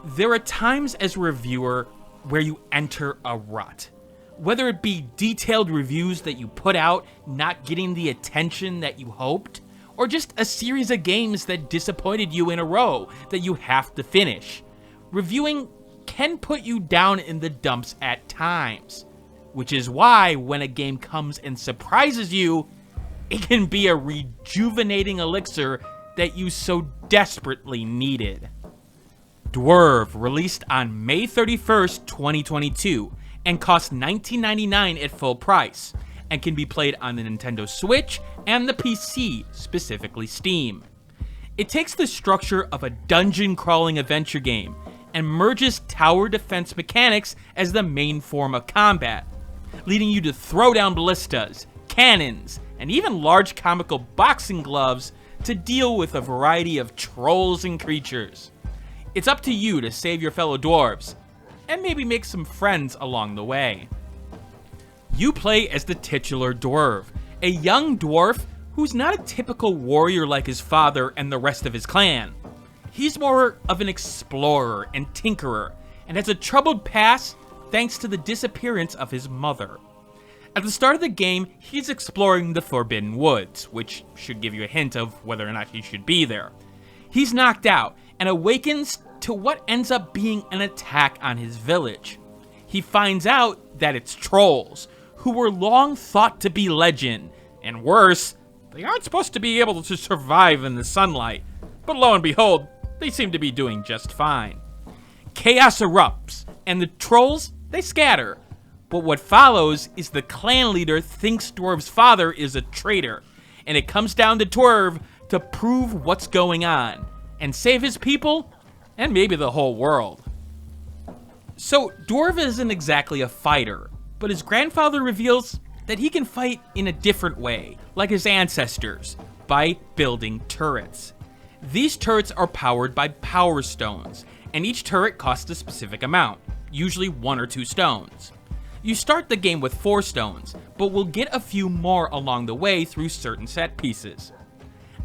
There are times as a reviewer where you enter a rut. Whether it be detailed reviews that you put out not getting the attention that you hoped, or just a series of games that disappointed you in a row that you have to finish. Reviewing can put you down in the dumps at times, which is why when a game comes and surprises you, it can be a rejuvenating elixir that you so desperately needed. Dwerve released on May 31st, 2022, and costs $19.99 at full price, and can be played on the Nintendo Switch and the PC, specifically Steam. It takes the structure of a dungeon-crawling adventure game and merges tower defense mechanics as the main form of combat, leading you to throw down ballistas, cannons, and even large comical boxing gloves to deal with a variety of trolls and creatures. It's up to you to save your fellow dwarves, and maybe make some friends along the way. You play as the titular Dwerve, a young dwarf who's not a typical warrior like his father and the rest of his clan. He's more of an explorer and tinkerer, and has a troubled past thanks to the disappearance of his mother. At the start of the game, he's exploring the Forbidden Woods, which should give you a hint of whether or not he should be there. He's knocked out and awakens to what ends up being an attack on his village. He finds out that it's trolls, who were long thought to be legend, and worse, they aren't supposed to be able to survive in the sunlight, but lo and behold, they seem to be doing just fine. Chaos erupts, and the trolls, they scatter, but what follows is the clan leader thinks Dwerve's father is a traitor, and it comes down to Dwerve to prove what's going on, and save his people, and maybe the whole world. So, Dwerve isn't exactly a fighter, but his grandfather reveals that he can fight in a different way, like his ancestors, by building turrets. These turrets are powered by power stones, and each turret costs a specific amount, usually 1 or 2 stones. You start the game with 4 stones, but will get a few more along the way through certain set pieces.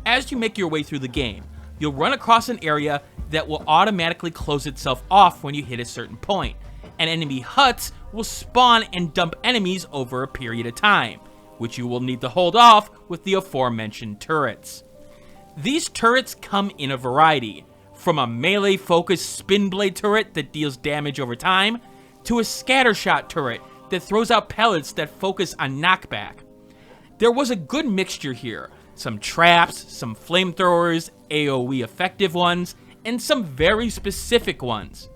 As you make your way through the game, you'll run across an area that will automatically close itself off when you hit a certain point, and enemy huts will spawn and dump enemies over a period of time, which you will need to hold off with the aforementioned turrets. These turrets come in a variety, from a melee-focused spin blade turret that deals damage over time, to a scattershot turret that throws out pellets that focus on knockback. There was a good mixture here, some traps, some flamethrowers, AoE effective ones, and some very specific ones.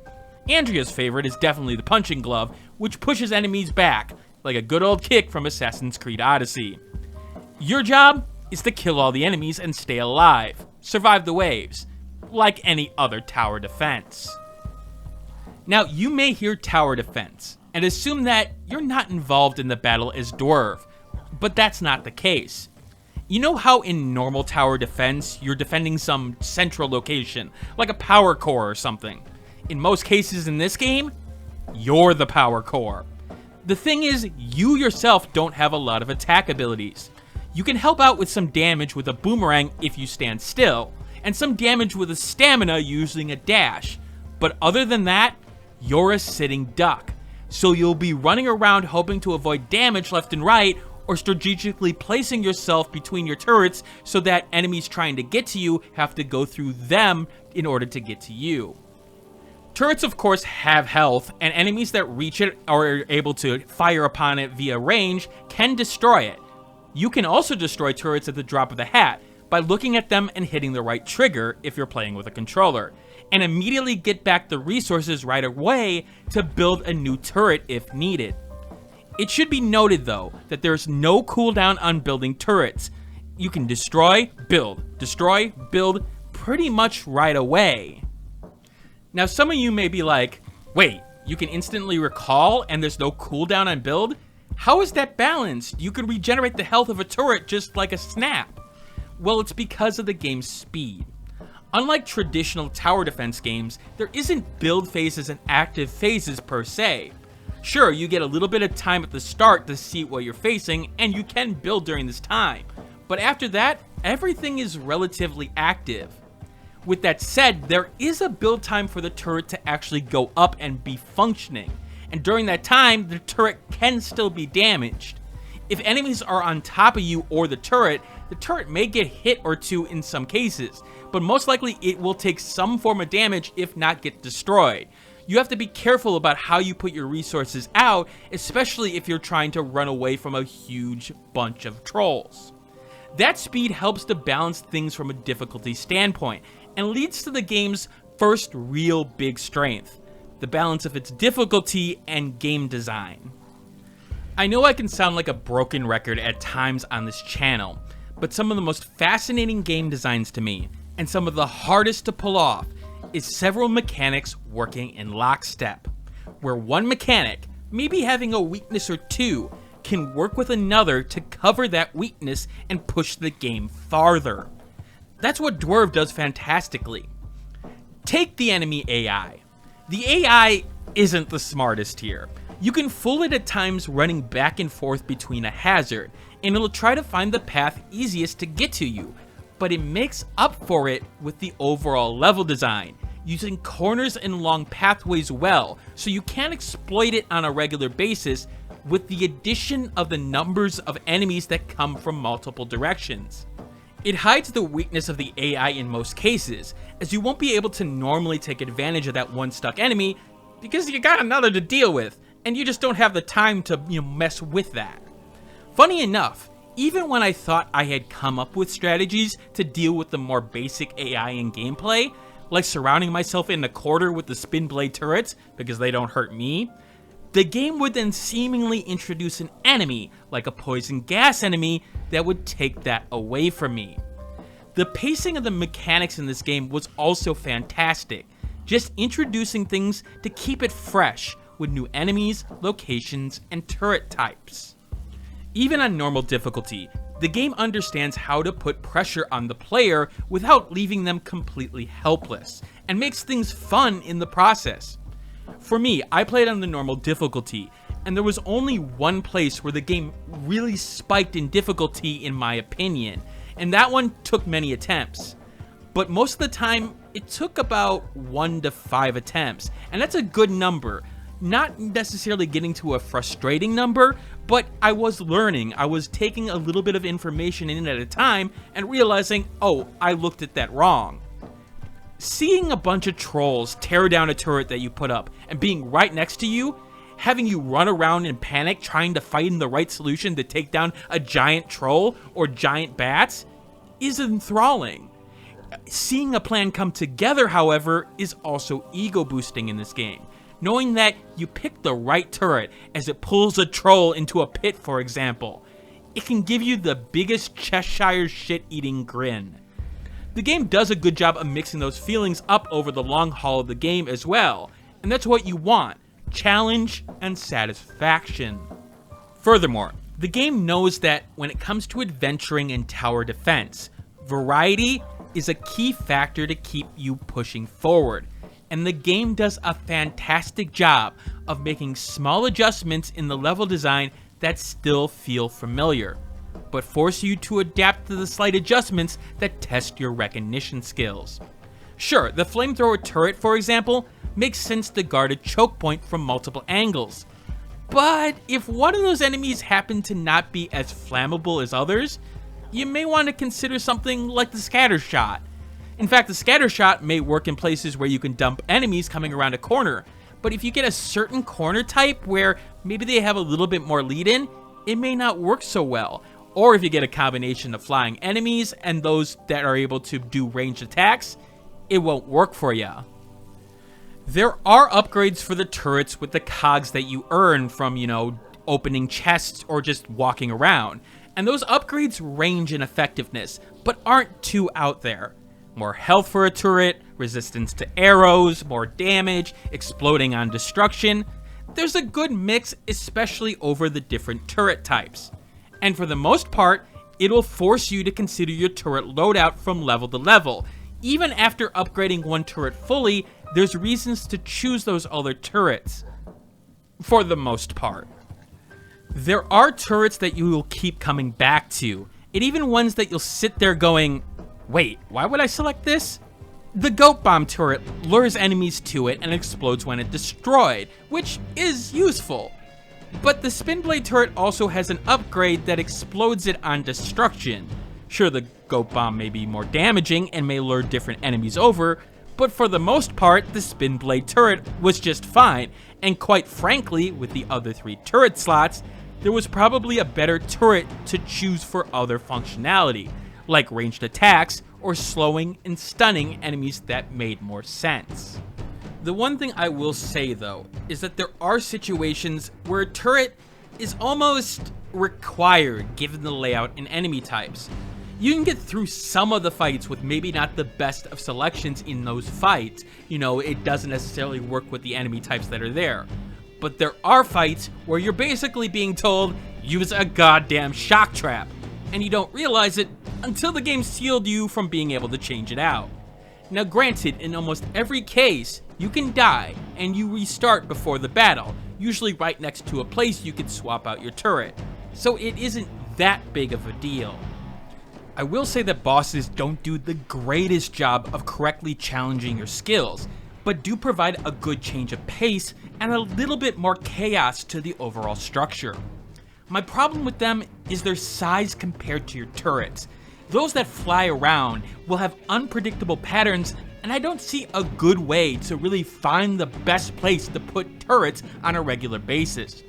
Andrea's favorite is definitely the punching glove, which pushes enemies back, like a good old kick from Assassin's Creed Odyssey. Your job is to kill all the enemies and stay alive, survive the waves, like any other tower defense. Now, you may hear tower defense, and assume that you're not involved in the battle as Dwerve, but that's not the case. You know how in normal tower defense, you're defending some central location, like a power core or something? In most cases in this game, you're the power core. The thing is, you yourself don't have a lot of attack abilities. You can help out with some damage with a boomerang if you stand still, and some damage with a stamina using a dash. But other than that, you're a sitting duck. So you'll be running around hoping to avoid damage left and right, or strategically placing yourself between your turrets so that enemies trying to get to you have to go through them in order to get to you. Turrets, of course, have health, and enemies that reach it or are able to fire upon it via range can destroy it. You can also destroy turrets at the drop of the hat by looking at them and hitting the right trigger if you're playing with a controller, and immediately get back the resources right away to build a new turret if needed. It should be noted, though, that there's no cooldown on building turrets. You can destroy, build, pretty much right away. Now, some of you may be like, wait, you can instantly recall and there's no cooldown on build? How is that balanced? You could regenerate the health of a turret just like a snap. Well, it's because of the game's speed. Unlike traditional tower defense games, there isn't build phases and active phases per se. Sure, you get a little bit of time at the start to see what you're facing, and you can build during this time. But after that, everything is relatively active. With that said, there is a build time for the turret to actually go up and be functioning, and during that time, the turret can still be damaged. If enemies are on top of you or the turret may get hit or two in some cases, but most likely it will take some form of damage if not get destroyed. You have to be careful about how you put your resources out, especially if you're trying to run away from a huge bunch of trolls. That speed helps to balance things from a difficulty standpoint, and leads to the game's first real big strength, the balance of its difficulty and game design. I know I can sound like a broken record at times on this channel, but some of the most fascinating game designs to me, and some of the hardest to pull off, is several mechanics working in lockstep, where one mechanic, maybe having a weakness or two, can work with another to cover that weakness and push the game farther. That's what Dwerve does fantastically. Take the enemy AI. The AI isn't the smartest here. You can fool it at times running back and forth between a hazard, and it'll try to find the path easiest to get to you, but it makes up for it with the overall level design, using corners and long pathways well, so you can exploit it on a regular basis with the addition of the numbers of enemies that come from multiple directions. It hides the weakness of the AI in most cases, as you won't be able to normally take advantage of that one stuck enemy because you got another to deal with, and you just don't have the time to mess with that. Funny enough, even when I thought I had come up with strategies to deal with the more basic AI in gameplay, like surrounding myself in the corner with the spin blade turrets because they don't hurt me, the game would then seemingly introduce an enemy, like a poison gas enemy, that would take that away from me. The pacing of the mechanics in this game was also fantastic, just introducing things to keep it fresh with new enemies, locations, and turret types. Even on normal difficulty, the game understands how to put pressure on the player without leaving them completely helpless, and makes things fun in the process. For me, I played on the normal difficulty, and there was only one place where the game really spiked in difficulty in my opinion, and that one took many attempts. But most of the time, it took about 1 to 5 attempts, and that's a good number. Not necessarily getting to a frustrating number, but I was learning. I was taking a little bit of information in at a time and realizing, oh, I looked at that wrong. Seeing a bunch of trolls tear down a turret that you put up and being right next to you, having you run around in panic trying to find the right solution to take down a giant troll or giant bats, is enthralling. Seeing a plan come together, however, is also ego boosting in this game. Knowing that you picked the right turret as it pulls a troll into a pit, for example, it can give you the biggest Cheshire shit-eating grin. The game does a good job of mixing those feelings up over the long haul of the game as well, and that's what you want, challenge and satisfaction. Furthermore, the game knows that when it comes to adventuring and tower defense, variety is a key factor to keep you pushing forward, and the game does a fantastic job of making small adjustments in the level design that still feel familiar, but force you to adapt to the slight adjustments that test your recognition skills. Sure, the flamethrower turret, for example, makes sense to guard a choke point from multiple angles, but if one of those enemies happen to not be as flammable as others, you may want to consider something like the scatter shot. In fact, the scatter shot may work in places where you can dump enemies coming around a corner, but if you get a certain corner type where maybe they have a little bit more lead in, it may not work so well. Or if you get a combination of flying enemies and those that are able to do ranged attacks, it won't work for you. There are upgrades for the turrets with the cogs that you earn from, opening chests or just walking around, and those upgrades range in effectiveness, but aren't too out there. More health for a turret, resistance to arrows, more damage, exploding on destruction. There's a good mix, especially over the different turret types. And for the most part, it'll force you to consider your turret loadout from level to level. Even after upgrading one turret fully, there's reasons to choose those other turrets. For the most part. There are turrets that you will keep coming back to, and even ones that you'll sit there going, wait, why would I select this? The Goat Bomb turret lures enemies to it and explodes when it's destroyed, which is useful. But the Spin Blade turret also has an upgrade that explodes it on destruction. Sure, the Goat Bomb may be more damaging and may lure different enemies over, but for the most part, the Spin Blade turret was just fine, and quite frankly, with the other 3 turret slots, there was probably a better turret to choose for other functionality, like ranged attacks or slowing and stunning enemies that made more sense. The one thing I will say though, is that there are situations where a turret is almost required given the layout and enemy types. You can get through some of the fights with maybe not the best of selections in those fights. You know, it doesn't necessarily work with the enemy types that are there. But there are fights where you're basically being told, use a goddamn shock trap, and you don't realize it until the game sealed you from being able to change it out. Now granted, in almost every case, you can die, and you restart before the battle, usually right next to a place you can swap out your turret, so it isn't that big of a deal. I will say that bosses don't do the greatest job of correctly challenging your skills, but do provide a good change of pace and a little bit more chaos to the overall structure. My problem with them is their size compared to your turrets. Those that fly around will have unpredictable patterns, and I don't see a good way to really find the best place to put turrets on a regular basis.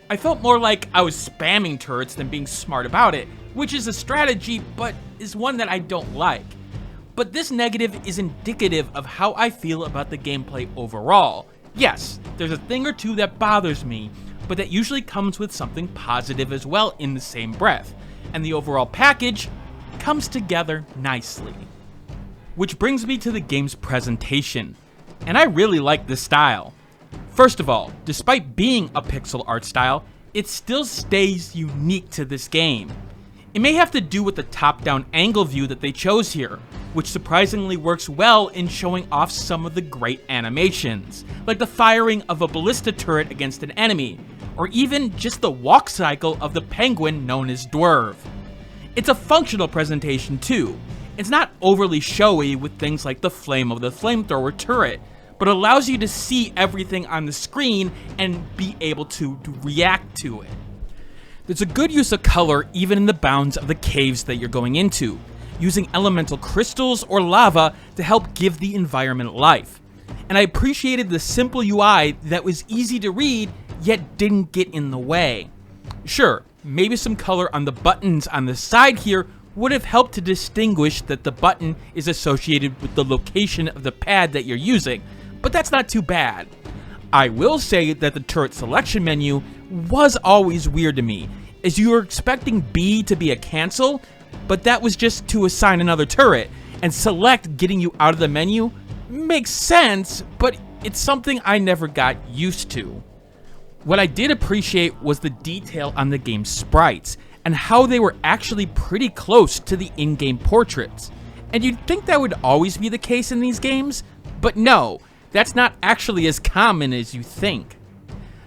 I felt more like I was spamming turrets than being smart about it, which is a strategy, but is one that I don't like. But this negative is indicative of how I feel about the gameplay overall. Yes, there's a thing or two that bothers me, but that usually comes with something positive as well in the same breath, and the overall package comes together nicely. Which brings me to the game's presentation, and I really like this style. First of all, despite being a pixel art style, it still stays unique to this game. It may have to do with the top-down angle view that they chose here, which surprisingly works well in showing off some of the great animations, like the firing of a ballista turret against an enemy, or even just the walk cycle of the penguin known as Dwerve. It's a functional presentation too. It's not overly showy with things like the flame of the flamethrower turret, but allows you to see everything on the screen and be able to react to it. There's a good use of color even in the bounds of the caves that you're going into, using elemental crystals or lava to help give the environment life. And I appreciated the simple UI that was easy to read, yet didn't get in the way. Sure, maybe some color on the buttons on the side here would have helped to distinguish that the button is associated with the location of the pad that you're using, but that's not too bad. I will say that the turret selection menu was always weird to me, as you were expecting B to be a cancel, but that was just to assign another turret, and select getting you out of the menu makes sense, but it's something I never got used to. What I did appreciate was the detail on the game's sprites, and how they were actually pretty close to the in-game portraits. And you'd think that would always be the case in these games, but no, that's not actually as common as you think.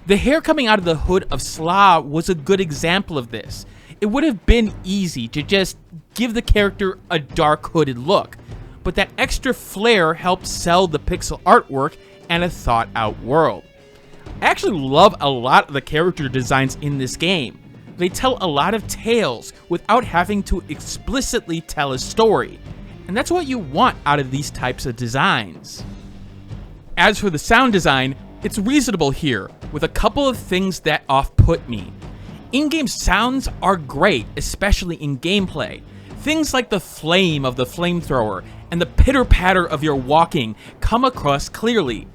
The hair coming out of the hood of Slaw was a good example of this. It would have been easy to just give the character a dark hooded look, but that extra flair helped sell the pixel artwork and a thought out world. I actually love a lot of the character designs in this game. They tell a lot of tales without having to explicitly tell a story, and that's what you want out of these types of designs. As for the sound design, it's reasonable here, with a couple of things that off-put me. In-game sounds are great, especially in gameplay. Things like the flame of the flamethrower and the pitter-patter of your walking come across clearly,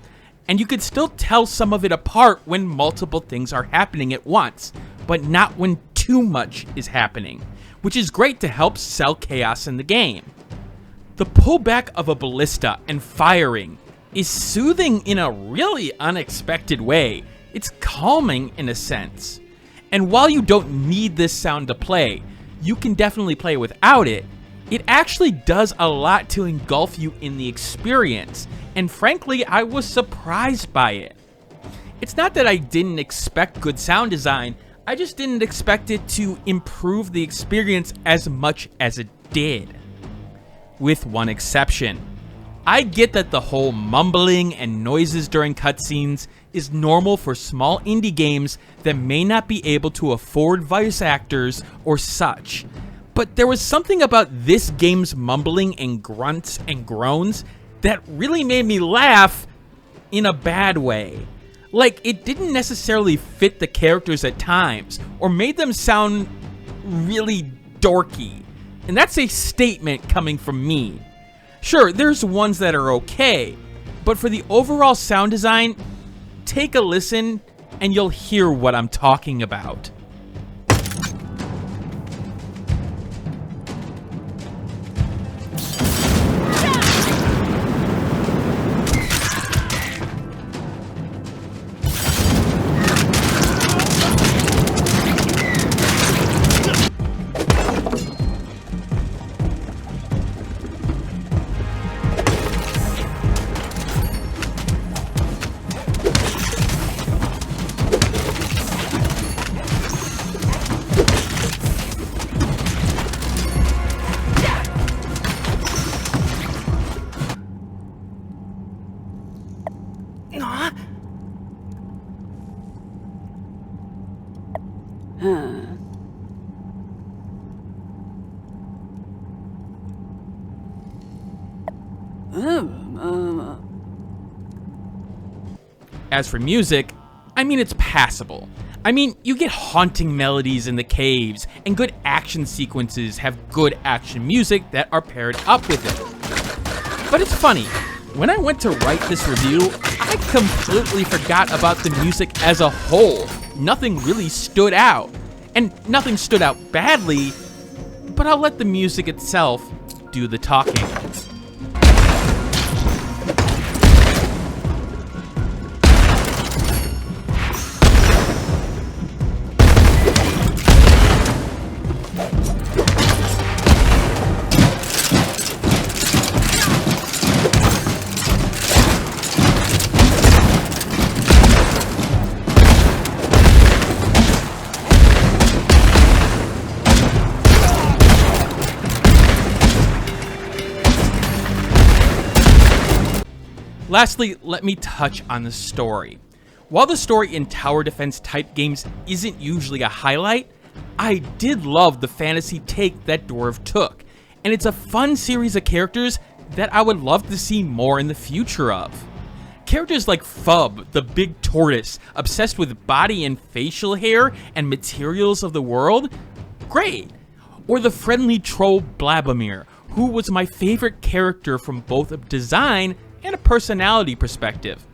and you could still tell some of it apart when multiple things are happening at once, but not when too much is happening, which is great to help sell chaos in the game. The pullback of a ballista and firing is soothing in a really unexpected way. It's calming in a sense. And while you don't need this sound to play, you can definitely play without it. It actually does a lot to engulf you in the experience, and frankly, I was surprised by it. It's not that I didn't expect good sound design, I just didn't expect it to improve the experience as much as it did. With one exception. I get that the whole mumbling and noises during cutscenes is normal for small indie games that may not be able to afford voice actors or such. But there was something about this game's mumbling and grunts and groans that really made me laugh in a bad way. Like, it didn't necessarily fit the characters at times, or made them sound really dorky. And that's a statement coming from me. Sure, there's ones that are okay, but for the overall sound design, take a listen and you'll hear what I'm talking about. As for music, I mean, it's passable. I mean, you get haunting melodies in the caves, and good action sequences have good action music that are paired up with it. But it's funny, when I went to write this review, I completely forgot about the music as a whole. Nothing really stood out. And nothing stood out badly, but I'll let the music itself do the talking. Lastly, let me touch on the story. While the story in tower defense type games isn't usually a highlight, I did love the fantasy take that Dwerve took, and it's a fun series of characters that I would love to see more in the future of. Characters like Fub, the big tortoise, obsessed with body and facial hair and materials of the world? Great! Or the friendly troll Blabomir, who was my favorite character from both a design and a personality perspective.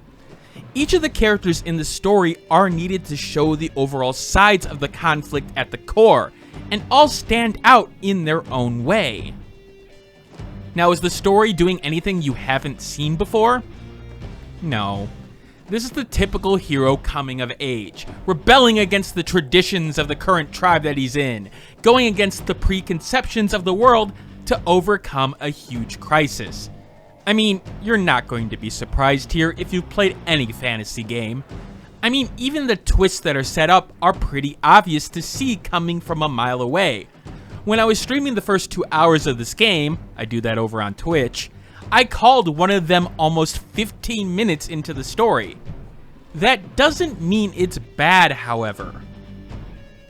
Each of the characters in the story are needed to show the overall sides of the conflict at the core, and all stand out in their own way. Now, is the story doing anything you haven't seen before? No. This is the typical hero coming of age, rebelling against the traditions of the current tribe that he's in, going against the preconceptions of the world to overcome a huge crisis. I mean, you're not going to be surprised here if you've played any fantasy game. I mean, even the twists that are set up are pretty obvious to see coming from a mile away. When I was streaming the first 2 hours of this game, I do that over on Twitch, I called one of them almost 15 minutes into the story. That doesn't mean it's bad, however.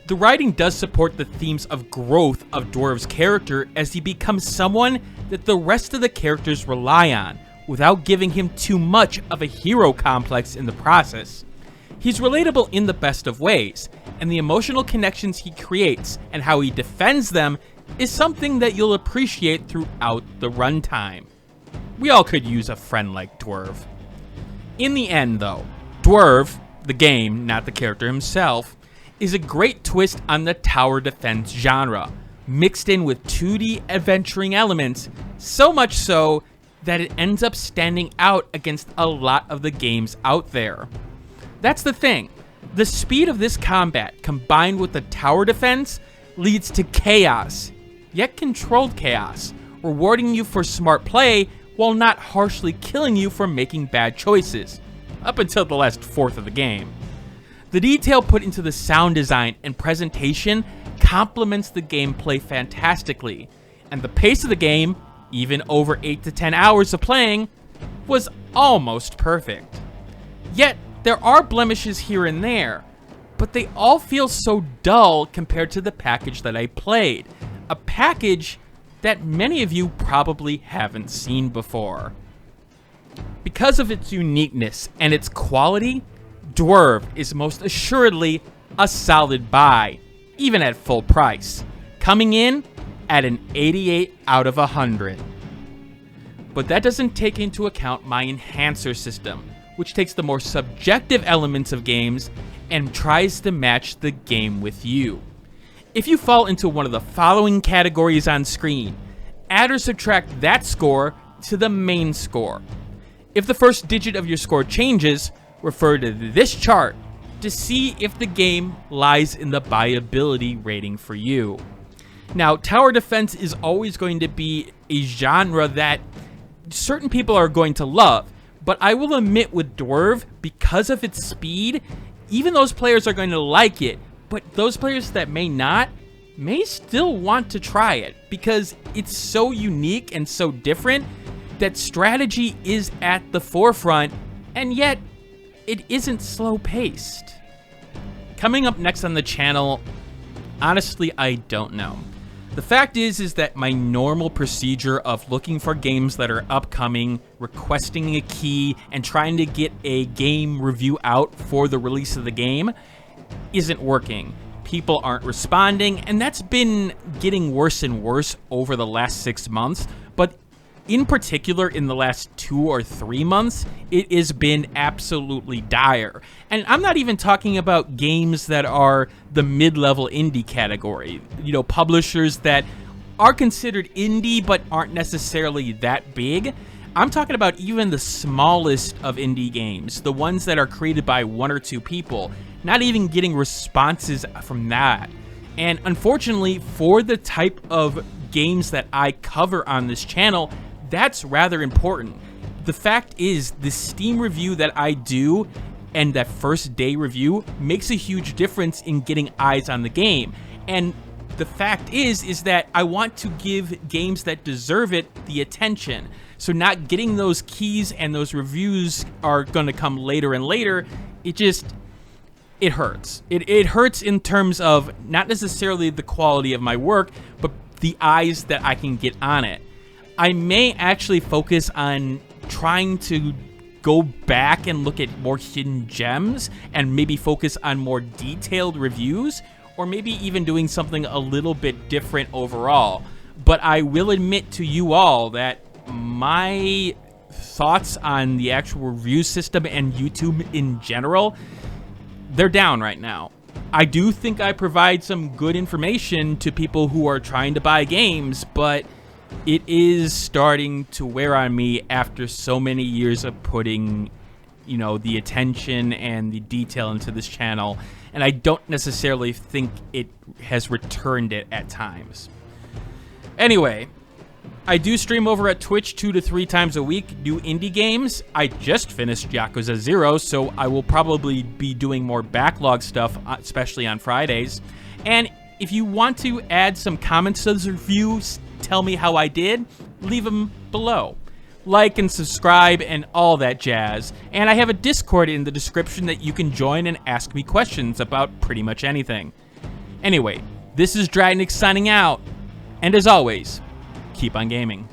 The writing does support the themes of growth of Dwerve's character as he becomes someone that the rest of the characters rely on, without giving him too much of a hero complex in the process. He's relatable in the best of ways, and the emotional connections he creates and how he defends them is something that you'll appreciate throughout the runtime. We all could use a friend like Dwerve. In the end though, Dwerve, the game, not the character himself, is a great twist on the tower defense genre, mixed in with 2D adventuring elements, so much so that it ends up standing out against a lot of the games out there. That's the thing, the speed of this combat combined with the tower defense leads to chaos, yet controlled chaos, rewarding you for smart play while not harshly killing you for making bad choices, up until the last fourth of the game. The detail put into the sound design and presentation complements the gameplay fantastically, and the pace of the game even over 8 to 10 hours of playing, was almost perfect. Yet, there are blemishes here and there, but they all feel so dull compared to the package that I played. A package that many of you probably haven't seen before. Because of its uniqueness and its quality, Dwerve is most assuredly a solid buy, even at full price, coming in at an 88 out of 100. But that doesn't take into account my enhancer system, which takes the more subjective elements of games and tries to match the game with you. If you fall into one of the following categories on screen, add or subtract that score to the main score. If the first digit of your score changes, refer to this chart to see if the game lies in the buyability rating for you. Now, tower defense is always going to be a genre that certain people are going to love, but I will admit with Dwerve, because of its speed, even those players are going to like it, but those players that may not, may still want to try it, because it's so unique and so different that strategy is at the forefront, and yet it isn't slow-paced. Coming up next on the channel, honestly, I don't know. The fact is that my normal procedure of looking for games that are upcoming, requesting a key, and trying to get a game review out for the release of the game isn't working. People aren't responding, and that's been getting worse and worse over the last 6 months, but in particular in the last 2 or 3 months, it has been absolutely dire. And I'm not even talking about games that are the mid-level indie category, you know, publishers that are considered indie but aren't necessarily that big. I'm talking about even the smallest of indie games, the ones that are created by 1 or 2 people, not even getting responses from that. And unfortunately, for the type of games that I cover on this channel, that's rather important. The fact is, the Steam review that I do and that first day review makes a huge difference in getting eyes on the game. And the fact is that I want to give games that deserve it the attention. So not getting those keys and those reviews are going to come later and later. It hurts. It hurts in terms of not necessarily the quality of my work, but the eyes that I can get on it. I may actually focus on trying to go back and look at more hidden gems and maybe focus on more detailed reviews, or maybe even doing something a little bit different overall. But I will admit to you all that my thoughts on the actual review system and YouTube in general, they're down right now. I do think I provide some good information to people who are trying to buy games, but it is starting to wear on me after so many years of putting, you know, the attention and the detail into this channel, and I don't necessarily think it has returned it at times. Anyway, I do stream over at Twitch 2 to 3 times a week, do indie games. I just finished Yakuza 0, so I will probably be doing more backlog stuff, especially on Fridays. And if you want to add some comments to this review, tell me how I did, leave them below. Like and subscribe and all that jazz. And I have a Discord in the description that you can join and ask me questions about pretty much anything. Anyway, this is Dragnix signing out. And as always, keep on gaming.